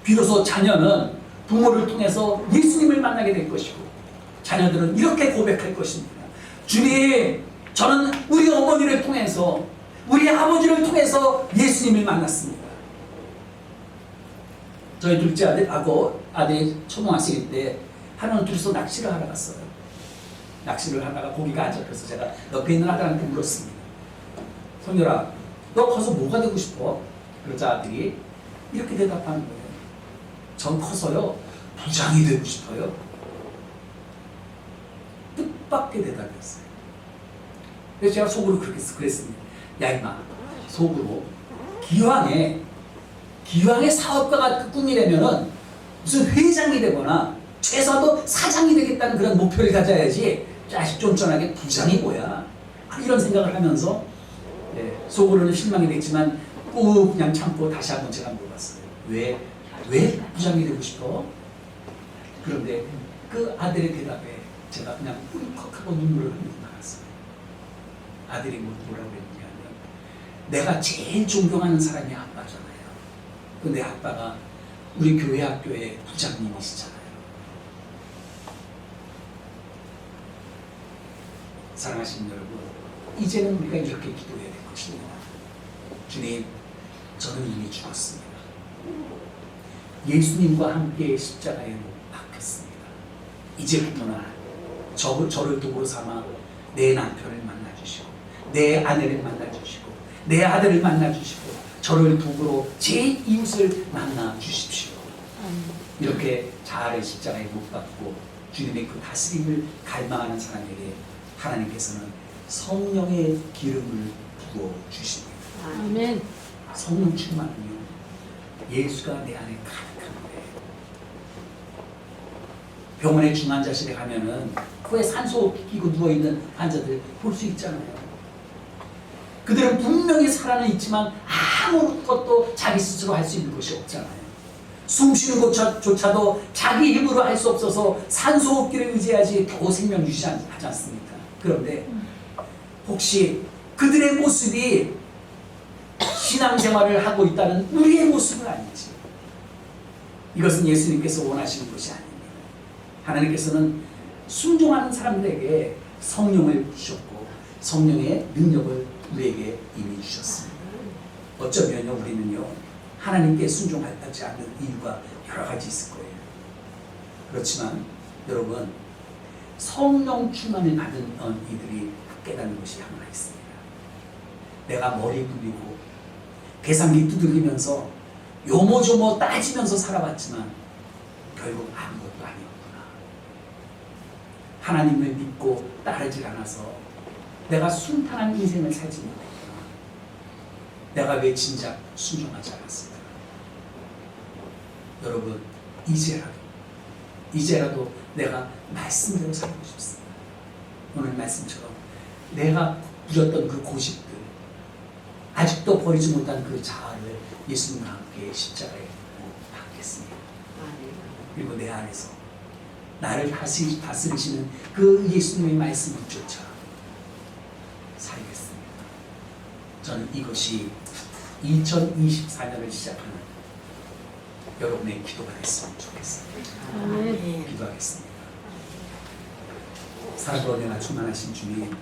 Speaker 1: 비로소 자녀는 부모를 통해서 예수님을 만나게 될 것이고 자녀들은 이렇게 고백할 것입니다. 주님, 저는 우리 어머니를 통해서 우리 아버지를 통해서 예수님을 만났습니다. 저희 둘째 아들이 초등학생일 때 하루는 둘이서 낚시를 하러 갔어요. 낚시를 하다가 고기가 안 잡혀서 제가 옆에 있는 아들한테 물었습니다. 성렬아, 너 커서 뭐가 되고 싶어? 그러자 아들이 이렇게 대답하는 거예요. 전 커서요 부장이 되고 싶어요. 뜻밖의 대답이었어요. 그래서 제가 속으로 그랬습니다. 야 임마, 속으로 기왕에 사업가가 꿈이라면은 무슨 회장이 되거나 최소한도 사장이 되겠다는 그런 목표를 가져야지 자식 쫀쫀하게 부장이 뭐야 이런 생각을 하면서 속으로는 실망이 됐지만 꾹 그냥 참고 다시 한번 제가 물어봤어요. 왜 부장이 되고 싶어? 그런데 그 아들의 대답에 제가 그냥 꿀꺽하고 눈물을 흘리고 나갔어요. 아들이 뭐라고 했냐면 내가 제일 존경하는 사람이 아빠잖아요. 근데 아빠가 우리 교회 학교의 부장님이시잖아요. 사랑하시는 여러분, 이제는 우리가 이렇게 기도해야 될 것입니다. 주님, 저는 이미 죽었습니다. 예수님과 함께 십자가에 못 박혔습니다. 이제부터는 저를 도구로 삼아 내 남편을 만나주시고 내 아내를 만나주시고 내 아들을 만나주시고 저를 도구로 제 이웃을 만나주십시오. 이렇게 자아를 십자가에 못 박고 주님의 그 다스림을 갈망하는 사람에게 하나님께서는 성령의 기름을 부어주십니다.
Speaker 2: 아멘.
Speaker 1: 성령 충만은요 예수가 내 안에 가득한 거예요. 병원의 중환자실에 가면은 코에 산소 끼고 누워있는 환자들 볼 수 있잖아요. 그들은 분명히 살아는 있지만 아무것도 자기 스스로 할 수 있는 것이 없잖아요. 숨 쉬는 것조차도 자기 힘으로 할 수 없어서 산소호흡기를 의지하지 겨우 생명 유지하지 않습니까? 그런데 혹시 그들의 모습이 신앙생활을 하고 있다는 우리의 모습은 아니지. 이것은 예수님께서 원하시는 것이 아닙니다. 하나님께서는 순종하는 사람들에게 성령을 주셨고 성령의 능력을 우리에게 이미 주셨습니다. 어쩌면요 우리는요 하나님께 순종하지 않는 이유가 여러 가지 있을 거예요. 그렇지만 여러분 성령 충만을 받은 이들이 깨닫는 것이 하나 있습니다. 내가 머리 굴리고 계산기 두들기면서 요모조모 따지면서 살아왔지만 결국 아무것도 아니었구나. 하나님을 믿고 따르질 않아서 내가 순탄한 인생을 살지 못했구나. 내가 왜 진작 순종하지 않았을까? 여러분 이제라도 내가 말씀대로 살고 싶습니다. 오늘 말씀처럼 내가 부렸던 그 고집들 아직도 버리지 못한 그 자아를 예수님과 함께 십자가에 못 박겠습니다. 그리고 내 안에서 나를 다스리시는 그 예수님의 말씀을 쫓아 살겠습니다. 저는 이것이 2024년을 시작하는 여러분의 기도가 됐으면 좋겠습니다.
Speaker 3: 아멘.
Speaker 1: 기도하겠습니다. 사랑과 은혜가 충만하신 주님,